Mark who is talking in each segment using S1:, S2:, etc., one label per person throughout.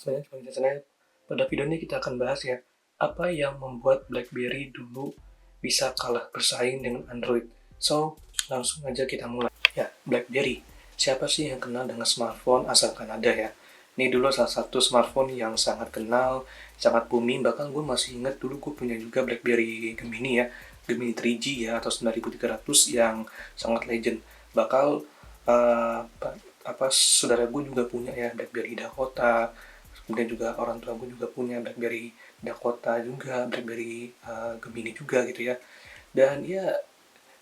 S1: Sebenarnya cuma biasanya pada video ini kita akan bahas ya, apa yang membuat BlackBerry dulu bisa kalah bersaing dengan Android. So, langsung aja kita mulai. Ya, BlackBerry. Siapa sih yang kenal dengan smartphone asal Kanada ya? Ini dulu salah satu smartphone yang sangat kenal, sangat booming. Bahkan gue masih ingat dulu gue punya juga BlackBerry Gemini ya, Gemini 3G ya, atau 9300 yang sangat legend. Bakal saudara gue juga punya ya BlackBerry Dakota, kemudian juga orang tua gue juga punya BlackBerry Dakota juga, BlackBerry Gemini juga gitu ya. Dan ya,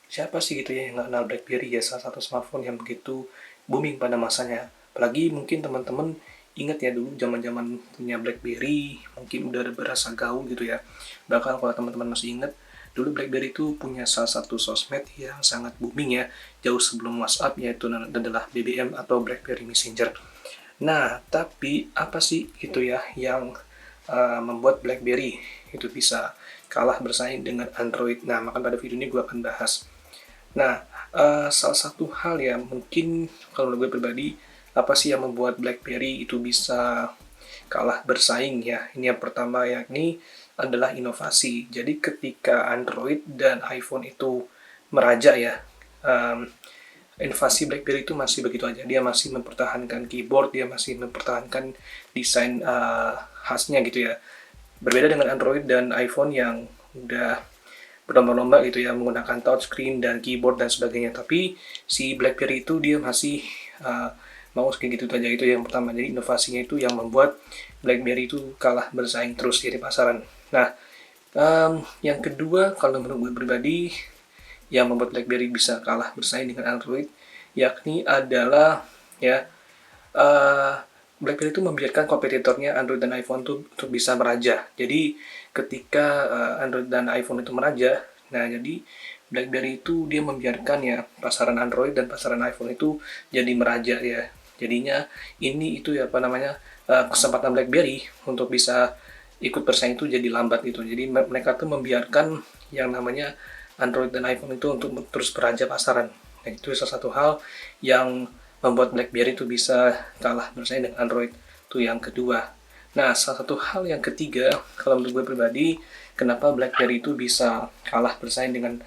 S1: siapa sih gitu ya yang nggak kenal BlackBerry ya, salah satu smartphone yang begitu booming pada masanya. Apalagi mungkin teman-teman ingat ya dulu zaman-zaman punya BlackBerry, mungkin udah berasa gaul gitu ya. Bahkan kalau teman-teman masih ingat, dulu BlackBerry itu punya salah satu sosmed yang sangat booming ya, jauh sebelum WhatsApp, yaitu adalah BBM atau BlackBerry Messenger. Nah, tapi apa sih gitu ya yang membuat BlackBerry itu bisa kalah bersaing dengan Android? Nah, maka pada video ini gue akan bahas. Nah, salah satu hal ya mungkin kalau gue pribadi, apa sih yang membuat BlackBerry itu bisa kalah bersaing ya? Ini yang pertama, yakni adalah inovasi. Jadi ketika Android dan iPhone itu meraja ya, um, inovasi BlackBerry itu masih begitu aja. Dia masih mempertahankan keyboard, dia masih mempertahankan desain khasnya gitu ya. Berbeda dengan Android dan iPhone yang udah berlomba-lomba gitu ya menggunakan touchscreen dan keyboard dan sebagainya. Tapi si BlackBerry itu dia masih uh, mau kayak gitu aja. Itu yang pertama. Jadi inovasinya itu yang membuat BlackBerry itu kalah bersaing terus di pasaran. Nah, yang kedua kalau menurut gue pribadi yang membuat BlackBerry bisa kalah bersaing dengan Android, yakni adalah ya, uh, BlackBerry itu membiarkan kompetitornya Android dan iPhone tuh untuk bisa meraja. Jadi ketika Android dan iPhone itu meraja, nah jadi BlackBerry itu dia membiarkan ya pasaran Android dan pasaran iPhone itu jadi meraja ya. Jadinya ini itu ya apa namanya, kesempatan BlackBerry untuk bisa ikut bersaing itu jadi lambat gitu. Jadi mereka tuh membiarkan yang namanya Android dan iPhone itu untuk terus beraja pasaran. Nah, itu salah satu hal yang membuat BlackBerry itu bisa kalah bersaing dengan Android. Itu yang kedua. Nah, salah satu hal yang ketiga, kalau menurut gue pribadi, kenapa BlackBerry itu bisa kalah bersaing dengan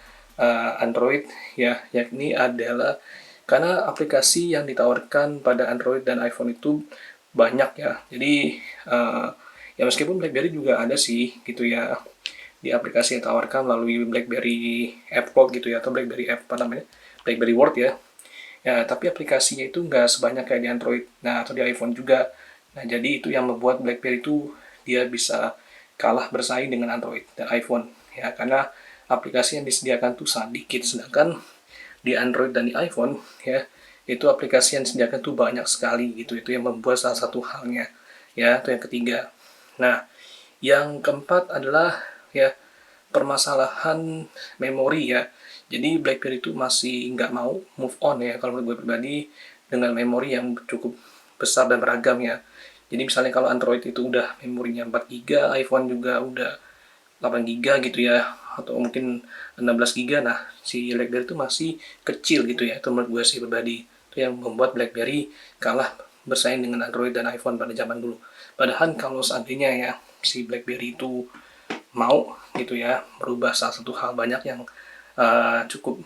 S1: Android, ya, yakni adalah karena aplikasi yang ditawarkan pada Android dan iPhone itu banyak ya. Jadi, ya meskipun BlackBerry juga ada sih, gitu ya, di aplikasi yang ditawarkan melalui BlackBerry App World gitu ya, atau BlackBerry App apa namanya, BlackBerry World ya. Ya, tapi aplikasinya itu nggak sebanyak kayak di Android, nah atau di iPhone juga. Nah, jadi itu yang membuat BlackBerry itu dia bisa kalah bersaing dengan Android dan iPhone. Ya, karena aplikasi yang disediakan tuh sangat dikit, sedangkan di Android dan di iPhone ya itu aplikasi yang disediakan tuh banyak sekali gitu. Itu yang membuat salah satu halnya. Ya, itu yang ketiga. Nah, yang keempat adalah ya permasalahan memori ya. Jadi BlackBerry itu masih nggak mau move on ya kalau menurut gue pribadi dengan memori yang cukup besar dan beragam ya. Jadi misalnya kalau Android itu udah memorinya 4 GB, iPhone juga udah 8 GB gitu ya, atau mungkin 16 GB. Nah, si BlackBerry itu masih kecil gitu ya. Itu menurut gue sih pribadi. Itu yang membuat BlackBerry kalah bersaing dengan Android dan iPhone pada zaman dulu. Padahal kalau seandainya ya si BlackBerry itu mau gitu ya merubah salah satu hal banyak yang cukup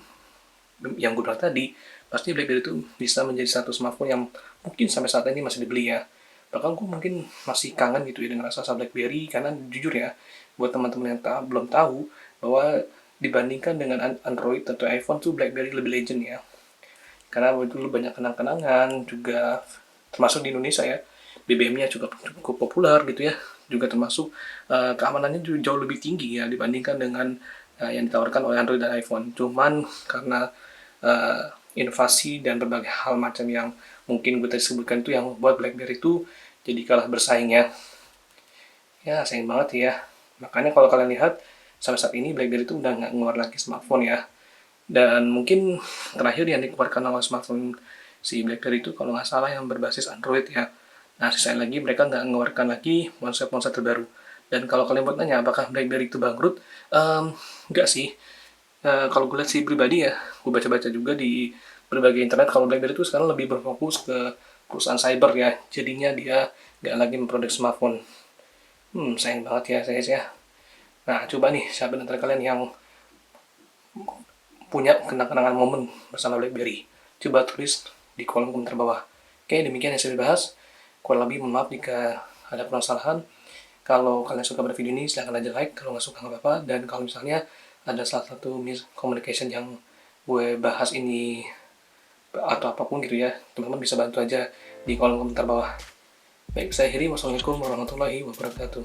S1: yang gue bilang tadi, pasti BlackBerry itu bisa menjadi satu smartphone yang mungkin sampai saat ini masih dibeli ya. Bahkan gue mungkin masih kangen gitu ya dengan rasa BlackBerry, karena jujur ya buat teman-teman yang belum tahu bahwa dibandingkan dengan Android atau iPhone tuh BlackBerry lebih legend ya, karena dulu banyak kenang-kenangan juga, termasuk di Indonesia ya BBM-nya cukup populer gitu ya, juga termasuk keamanannya juga jauh lebih tinggi ya dibandingkan dengan yang ditawarkan oleh Android dan iPhone. Cuman karena inovasi dan berbagai hal macam yang mungkin gue tadi sebutkan itu yang buat BlackBerry itu jadi kalah bersaing ya. Ya sayang banget ya. Makanya kalau kalian lihat sampai saat ini BlackBerry itu udah nggak ngeluar lagi smartphone ya. Dan mungkin terakhir yang dikeluarkan oleh smartphone si BlackBerry itu kalau nggak salah yang berbasis Android ya. Nah, sisanya lagi mereka nggak mengeluarkan lagi ponsel-ponsel terbaru. Dan kalau kalian buat nanya apakah BlackBerry itu bangkrut, nggak sih. Kalau gue lihat sih pribadi ya, gue baca-baca juga di berbagai internet kalau BlackBerry itu sekarang lebih berfokus ke perusahaan cyber ya. Jadinya dia nggak lagi memproduksi smartphone. Sayang banget ya guys ya. Nah, coba nih siapa antara kalian yang punya kenang-kenangan momen bersama BlackBerry? Coba tulis di kolom komentar bawah. Oke, demikian yang saya bahas. Kurang lebih mohon maaf jika ada permasalahan. Kalau kalian suka pada video ini, silahkan aja like. Kalau nggak suka nggak apa-apa. Dan kalau misalnya ada salah satu miscommunication yang gue bahas ini atau apapun gitu ya, teman-teman bisa bantu aja di kolom komentar bawah. Baik, saya akhiri. Wassalamualaikum warahmatullahi wabarakatuh.